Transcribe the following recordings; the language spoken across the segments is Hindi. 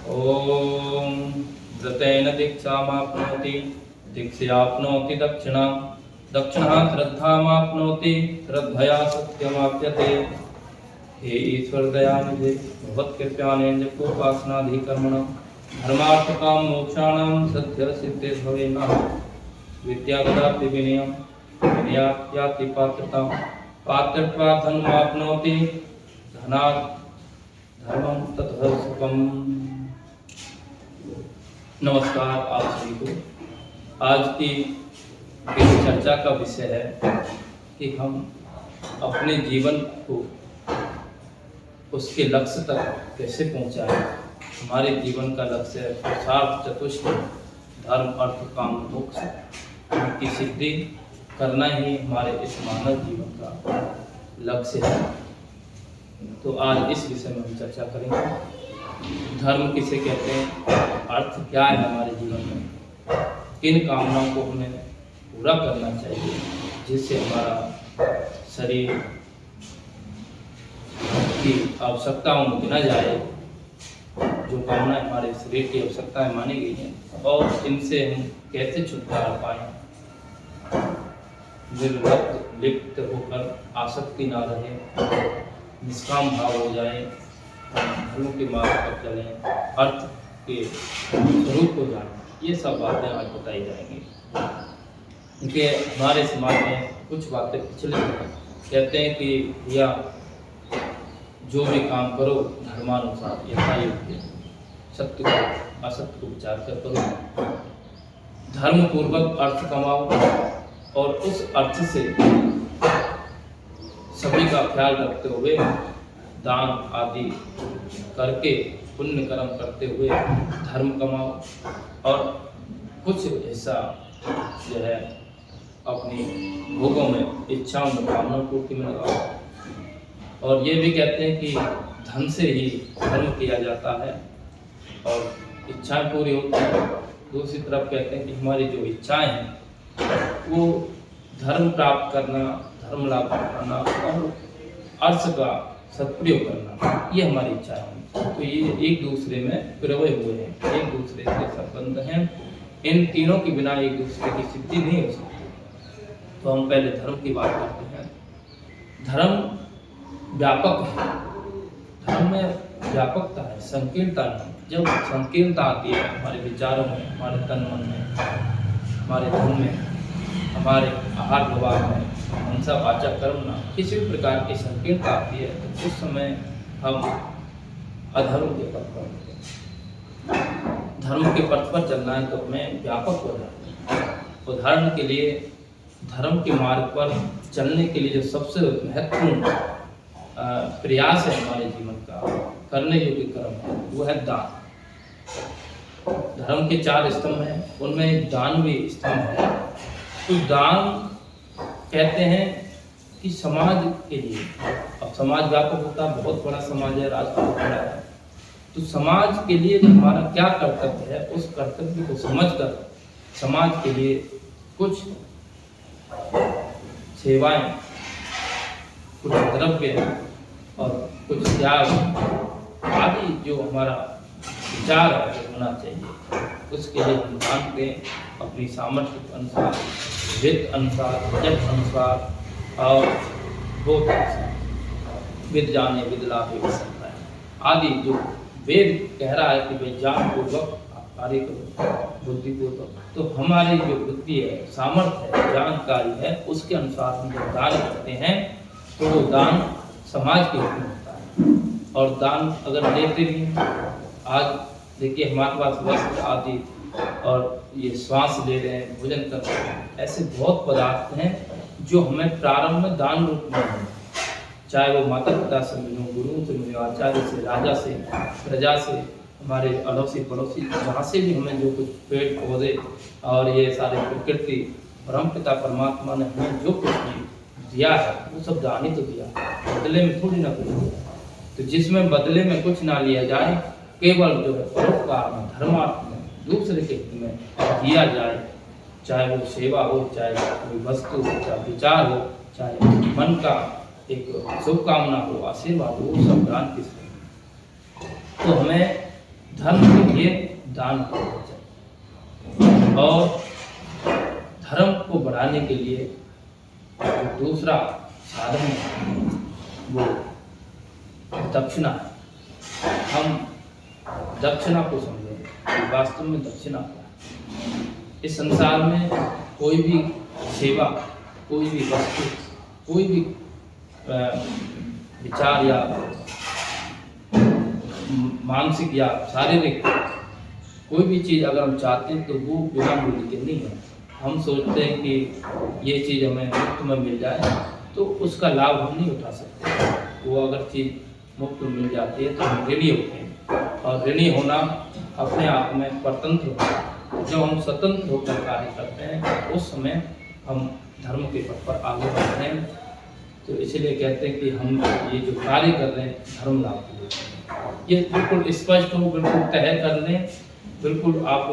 ओम व्रतेन दीक्षामाप्नोति दीक्षयाप्नोति दक्षिणां दक्षिणः श्रद्धामाप्नोति श्रद्धया सत्यमाप्यते। हे ईश्वर दयानिधे भगवत्कृपानेन्द्रकोपासनाधिकर्मणं धर्मार्थकाम मोक्षाणां सद्यसिद्धे भवे नमः। विद्यागदापि विनयं विनयात् याति पात्रतां पात्रत्वात् धनमाप्नोति धनात् धर्मं ततः सुखम्। नमस्कार आप सभी को। आज की इस चर्चा का विषय है कि हम अपने जीवन को उसके लक्ष्य तक कैसे पहुंचाएं। हमारे जीवन का लक्ष्य है पुरुषार्थ चतुष्ट धर्म अर्थ काम मोक्ष की सिद्धि करना ही हमारे इस मानव जीवन का लक्ष्य है। तो आज इस विषय में हम चर्चा करेंगे। धर्म किसे कहते हैं, अर्थ क्या है हमारे जीवन में, किन कामनाओं को हमें पूरा करना चाहिए जिससे हमारा शरीर की आवश्यकताओं में गिना जाए। जो कामना हमारे शरीर की आवश्यकताएं मानी गई हैं और इनसे हम कैसे छुटकारा पाएं, निर्लिप्त लिप्त होकर आसक्ति ना रहे, निष्काम भाव हो जाए, धर्म के मार्ग पर चलें, अर्थ के स्वरूप को जानें। ये सब बातें आज बताई जाएंगी। क्योंकि हमारे समाज में कुछ बातें पिछले कहते हैं कि या जो भी काम करो धर्मानुसार यथा योग्य, सत्य को असत्य को विचार कर करो, धर्म पूर्वक अर्थ कमाओ और उस अर्थ से सभी का ख्याल रखते हुए दान आदि करके पुण्य कर्म करते हुए धर्म कमाओ और कुछ हिस्सा जो है अपनी भोगों में इच्छाओं में कामना पूर्ति में लगाओ। और ये भी कहते हैं कि धन से ही धर्म किया जाता है और इच्छाएं पूरी होती हैं। दूसरी तरफ कहते हैं कि हमारी जो इच्छाएं हैं वो धर्म प्राप्त करना, धर्म लाभ करना और अर्थ का सदप्रयोग करना, ये हमारी इच्छा है। तो ये एक दूसरे में पिरोए हुए हैं, एक दूसरे के संबंध हैं। इन तीनों के बिना एक दूसरे की सिद्धि नहीं हो सकती। तो हम पहले धर्म की बात करते हैं। धर्म व्यापक है, धर्म में व्यापकता है, संकीर्णता नहीं। जब संकीर्णता आती है हमारे विचारों में, हमारे तन मन में, हमारे धर्म में, हमारे आहार व्यवहार में, हिंसा वाचा कर्म ना, किसी भी प्रकार की संकीर्णता आती है तो उस समय हम अधर्म के पथ पर होते हैं। धर्म के पथ पर चलना है तो हमें व्यापक हो जाता है। उदाहरण के लिए धर्म के मार्ग पर चलने के लिए जो सबसे महत्वपूर्ण प्रयास है हमारे जीवन का करने योग्य कर्म है वो है दान। धर्म के 4 स्तंभ हैं, उनमें दान भी स्तंभ है। तो दान कहते हैं कि समाज के लिए, अब समाज व्यापक होता है, बहुत बड़ा समाज है, राष्ट्र बहुत बड़ा है, तो समाज के लिए जो हमारा क्या कर्तव्य है उस कर्तव्य को समझकर समाज के लिए कुछ सेवाएं, कुछ द्रव्य और कुछ त्याग आदि जो हमारा विचार होना चाहिए उसके लिए हम दान दें अपनी सामर्थ्य के अनुसार, वित्त अनुसार, बजट अनुसार और बोध अनुसार। विद जाने विद लाभे विसंताय आदि जो वेद कह रहा है कि भाई ज्ञान पूर्वक आप कार्य करो, बुद्धि पूर्वक। तो हमारी जो बुद्धि है, सामर्थ्य है, जानकारी है, उसके अनुसार हम जब दान करते हैं तो वो दान समाज के रूप में होता है। और दान अगर देते भी हैं, आज देखिए हमारे पास वस्त्र आदि और ये श्वास ले रहे हैं, भोजन कर रहे हैं, ऐसे बहुत पदार्थ हैं जो हमें प्रारंभ में दान रूप में हैं। चाहे वो माता पिता से मिलो, गुरु से मिलो, आचार्य से, राजा से, प्रजा से, हमारे अड़ोसी पड़ोसी, जहाँ से भी हमें जो कुछ पेड़ पौधे और ये सारे प्रकृति ब्रह्म पिता परमात्मा ने हमें जो कुछ भी दिया है वो सब दान ही तो दिया, बदले में थोड़ी ना कुछ दिया। तो जिसमें बदले में कुछ ना लिया जाए, केवल जो है परोपकार में, धर्मार्थ में, दूसरे के हित में दिया जाए, चाहे वो सेवा हो, चाहे कोई वस्तु हो, चाहे विचार हो, चाहे मन का एक शुभकामना हो, आशीर्वाद हो, वो सब दान किस। तो हमें धर्म के लिए दान करना चाहिए। और धर्म को बढ़ाने के लिए जो दूसरा साधन है वो दक्षिणा है। हम दक्षिणा को समझें कि वास्तव में दक्षिणा क्या है। इस संसार में कोई भी सेवा, कोई भी वस्तु, कोई भी विचार या मानसिक या शारीरिक कोई भी चीज़ अगर हम चाहते हैं तो वो बिना मूल्य के नहीं है। हम सोचते हैं कि ये चीज़ हमें मुफ्त में मिल जाए तो उसका लाभ हम नहीं उठा सकते। वो अगर चीज़ मुफ्त में मिल जाती है तो हम ऋणी होते हैं, और ऋणी होना अपने आप में परतंत्र होता है। जब हम स्वतंत्र होकर कार्य करते हैं उस समय हम धर्म के पथ पर आगे बढ़ते हैं। तो इसलिए कहते हैं कि हम ये जो कार्य कर रहे हैं धर्म लाभ के लिए, ये बिल्कुल स्पष्ट हो, बिल्कुल तय कर लें, बिल्कुल आप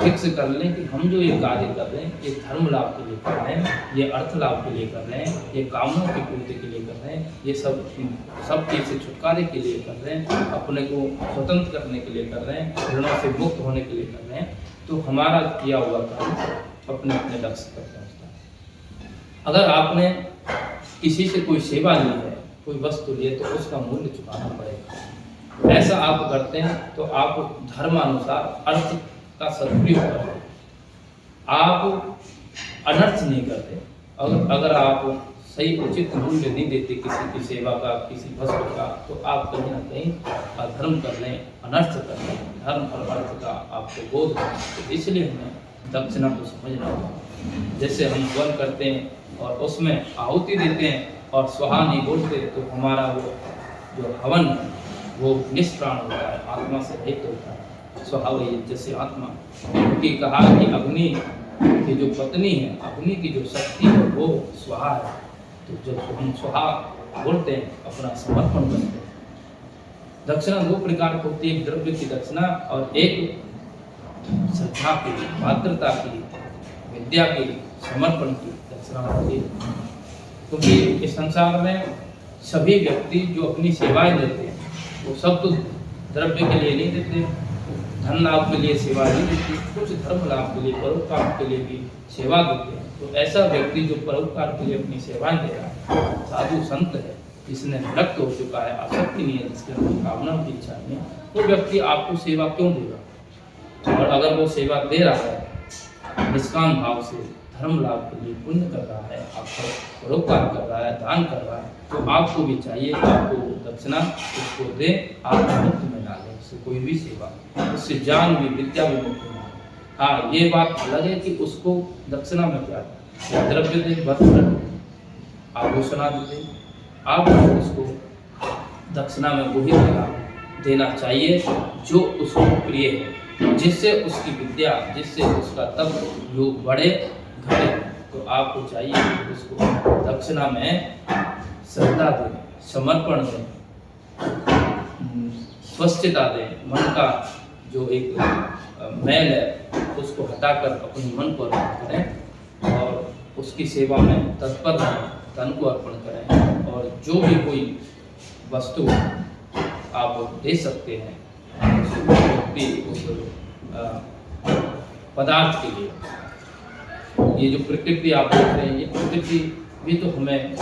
फिक्स कर लें कि हम जो ये कार्य कर रहे हैं ये धर्म लाभ के लिए कर रहे हैं, ये अर्थ लाभ के लिए कर रहे हैं, ये कामों की पूर्ति के लिए कर रहे हैं, ये सब चीज़ से छुटकारे के लिए कर रहे हैं, अपने को स्वतंत्र करने के लिए कर रहे हैं, ऋणों से मुक्त होने के लिए कर रहे हैं। तो हमारा किया हुआ कार्य अपने अपने लक्ष्य तक पहुँचता है। अगर आपने किसी से कोई सेवा ली है, कोई वस्तु ली है, तो उसका मूल्य चुकाना पड़ेगा। ऐसा आप करते हैं तो आप धर्मानुसार अर्थ का सदुपयोग करते हैं, आप अनर्थ नहीं करते। अगर आप सही उचित मूल्य नहीं देते किसी की सेवा का, किसी वस्तु का, तो आप कहीं ना कहीं अधर्म कर रहे हैं, अनर्थ कर रहे हैं। धर्म और अर्थ का आपको बोध है, तो इसलिए हमें दक्षिणा को समझना होगा। जैसे हम हवन करते हैं और उसमें आहुति देते हैं और स्वाहा नहीं बोलते तो हमारा वो जो हवन वो निष्प्राण होता है, आत्मा से रहित होता है। स्वाहा वही जैसे आत्मा, क्योंकि कहा कि अग्नि की जो पत्नी है, अग्नि की जो शक्ति है वो स्वाहा है। तो जब हम स्वाहा बोलते हैं अपना समर्पण करते हैं। दक्षिणा दो प्रकार की होती है, एक द्रव्य की दक्षिणा और एक श्रद्धा की, पात्रता की, विद्या की, समर्पण की दक्षिणा होती है। क्योंकि इस संसार में सभी व्यक्ति जो अपनी सेवाएं देते हैं वो सब तो द्रव्य के लिए नहीं देते, धन लाभ के लिए सेवा नहीं देते, कुछ धर्म लाभ के लिए, परोपकार के लिए भी सेवा देते हैं। तो ऐसा व्यक्ति जो परोपकार के लिए अपनी सेवाएं दे रहा है, साधु संत है, जिसने विरक्त हो चुका है, आसक्ति नहीं है, जिसके अंदर कामना की इच्छा नहीं है, वो व्यक्ति आपको सेवा क्यों देगा। और अगर वो सेवा दे रहा है निष्काम भाव से, धर्म लाभ के लिए, पुण्य कर रहा है, आपको परोपकार कर रहा है, दान कर रहा है, तो आपको भी चाहिए आपको दक्षिणा उसको दे, आप मुक्त में डालें उससे कोई भी सेवा, उससे ज्ञान भी, विद्या भी मुक्त में डालें। हाँ, ये बात अलग है कि उसको दक्षिणा में क्या द्रव्य दे, वस्त्र, आभूषण दे, आप उसको दक्षिणा में वही देना चाहिए जो उसको प्रिय है, जिससे उसकी विद्या, जिससे उसका तप योग बढ़े घटे। तो आपको चाहिए कि उसको दक्षिणा में श्रद्धा दें, समर्पण दें, स्वच्छता दें, मन का जो एक मैल है उसको हटाकर अपने मन को अर्पण करें और उसकी सेवा में तत्पर रहें, तन को अर्पण करें। और जो भी कोई वस्तु आप दे सकते हैं उस पदार्थ के लिए, ये जो प्रकृति आप देख रहे हैं, ये प्रकृति भी तो हमें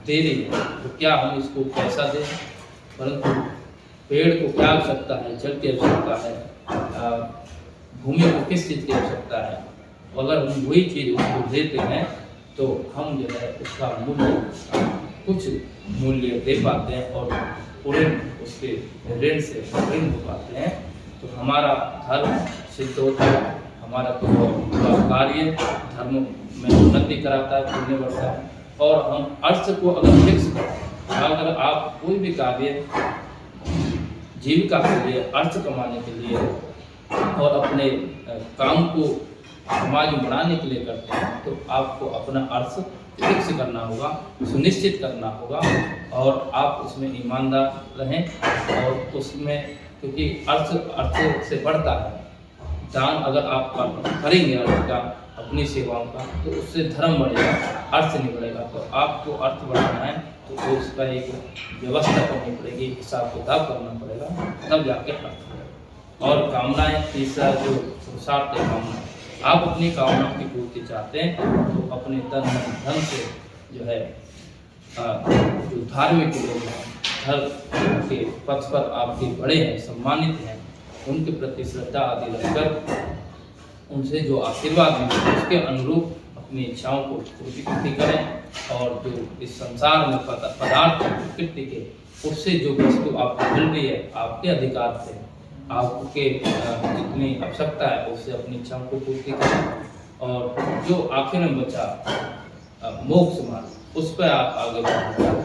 दे रही है, तो क्या हम इसको कैसा दें। परंतु पेड़ को क्या आवश्यकता है, जल की आवश्यकता है, भूमि को किस चीज़ की आवश्यकता है, अगर हम वही चीज़ उसको देते हैं तो हम जो है उसका मूल्य, कुछ मूल्य दे पाते हैं और पूरे उसके ऋण से ऋण हो पाते हैं। तो हमारा धर्म सिद्ध होता है, हमारा कार्य धर्म में उन्नति कराता है, पुण्य बढ़ता है। और हम अर्थ को अगर फिक्स करें, अगर आप कोई भी कार्य जीविका के लिए, अर्थ कमाने के लिए और अपने काम को समाज में बढ़ाने के लिए करते हैं, तो आपको अपना अर्थ फिक्स करना होगा, सुनिश्चित करना होगा और आप उसमें ईमानदार रहें। और उसमें क्योंकि अर्थ से बढ़ता है, दान अगर आप करेंगे अर्थ का, अपनी सेवाओं का, तो उससे धर्म बढ़ेगा, अर्थ नहीं बढ़ेगा। तो आपको अर्थ बढ़ाना है तो उसका एक व्यवस्था करनी पड़ेगी, हिसाब किताब करना पड़ेगा, तब जाके अर्थ बढ़ेगा। और कामनाएं, तीसरा जो पुरुषार्थ है कामना। आप अपनी कामनाओं की पूर्ति चाहते हैं तो अपने तन मन धन से जो है जो धार्मिक लोग हैं, धर्म के पथ पर आपके बड़े हैं, सम्मानित हैं, उनके प्रति श्रद्धा आदि रखकर उनसे जो आशीर्वाद मिले उसके अनुरूप अपनी इच्छाओं को पूर्ति करें। और जो इस संसार में पदार्थ प्रकृति के, उससे जो वस्तु आपको मिल रही है आपके अधिकार से, आपके जितनी आवश्यकता है उससे अपनी इच्छाओं को पूर्ति करें। और जो आखिर में बचा मोक्ष मार्ग, उस पर आप आगे बढ़ें।